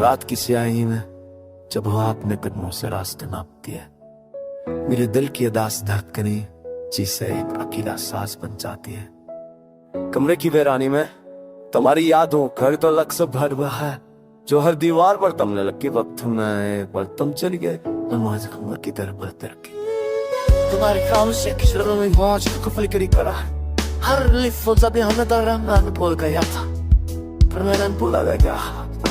रात की स्याही में जब हवा अपने कदमों से रास्ते नापती है, मेरे दिल की उदास धड़कनें जिसे एक अकेला सांस बन जाती है। कमरे की वीरानी में तुम्हारी यादों घर तो लग सब भर हुआ है, जो हर दीवार पर तुमने लगी वक्त में पर तुम चल गए नमाज कमर की तरफ बढ़ते रखी। तुम्हारे काम से किशोरों में मौज को फिक्री करा, हर लिफ्ट जब हमने दरंगा भूल गया था, पर मैंने भूला गया।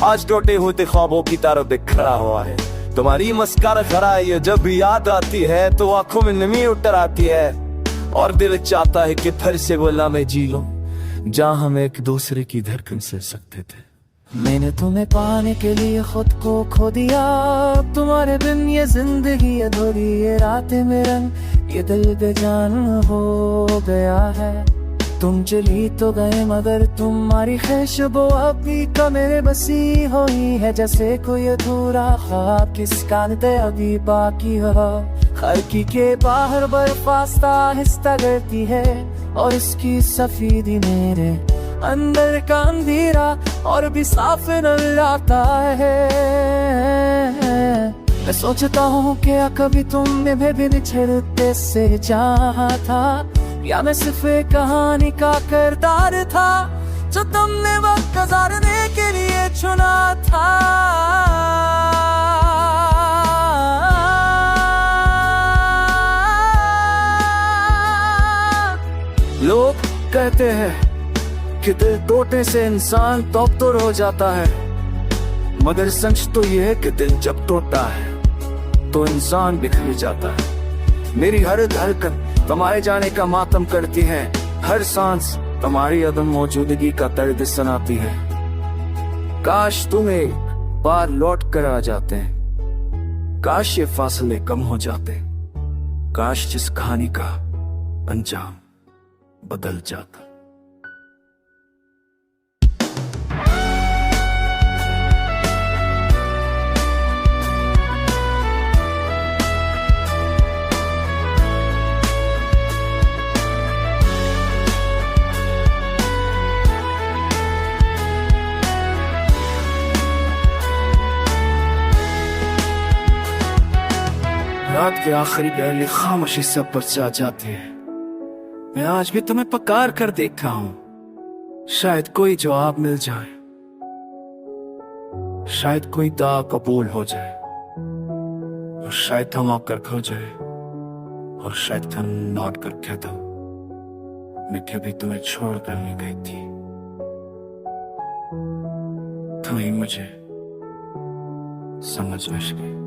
आज टूटे होते ख्वाबों की तरफ देख खड़ा हुआ है, तुम्हारी मस्करा खरा है। जब भी याद आती है तो आंखों में नमी उतर आती है, और दिल चाहता है कि फिर से वो लम्हे जी लो जहाँ हम एक दूसरे की धड़कन से सकते थे। मैंने तुम्हें पाने के लिए खुद को खो दिया, तुम्हारे बिन ये जिंदगी अधूरी, ये रातें में रंग ये दिल बेजान हो गया है। तुम चली तो गए मगर तुम्हारी खुशबू अभी का मेरे बसी हुई है, जैसे कोई अधूरा ख्वाब किसका अभी बाकी हो। खिड़की के बाहर बर्फ आहिस्ता गिरती है, और इसकी सफेदी मेरे अंदर का अंधेरा और भी साफ नजर आता है। मैं सोचता हूँ क्या कभी तुमने भी बिछड़ते से चाहा था, या मैं सिर्फ एक कहानी का किरदार था जो तुमने वक्त गुजारने के लिए चुना था। लोग कहते हैं कि दिल टूटने से इंसान तौर हो जाता है, मगर सच तो ये है कि दिल जब टूटता है तो इंसान बिखर जाता है। मेरी हर धड़कन तुम्हारे जाने का मातम करती है, हर सांस तुम्हारी अदम मौजूदगी का दर्द सुनाती है। काश तुम एक बार लौट कर आ जाते, काश ये फासले कम हो जाते, काश जिस कहानी का अंजाम बदल जाता। रात के आखिरी पहले खामोशी सब पर जा जाती है। मैं आज भी तुम्हें पुकार कर देखा हूँ, शायद कोई जवाब मिल जाए, शायद कोई दुआ कबूल हो जाए, और शायद हम आकर खो जाए, और शायद हम लौट कर कह दो मैं कभी तुम्हें छोड़ कर नहीं गई थी, तुम्हें मुझे समझ न सके।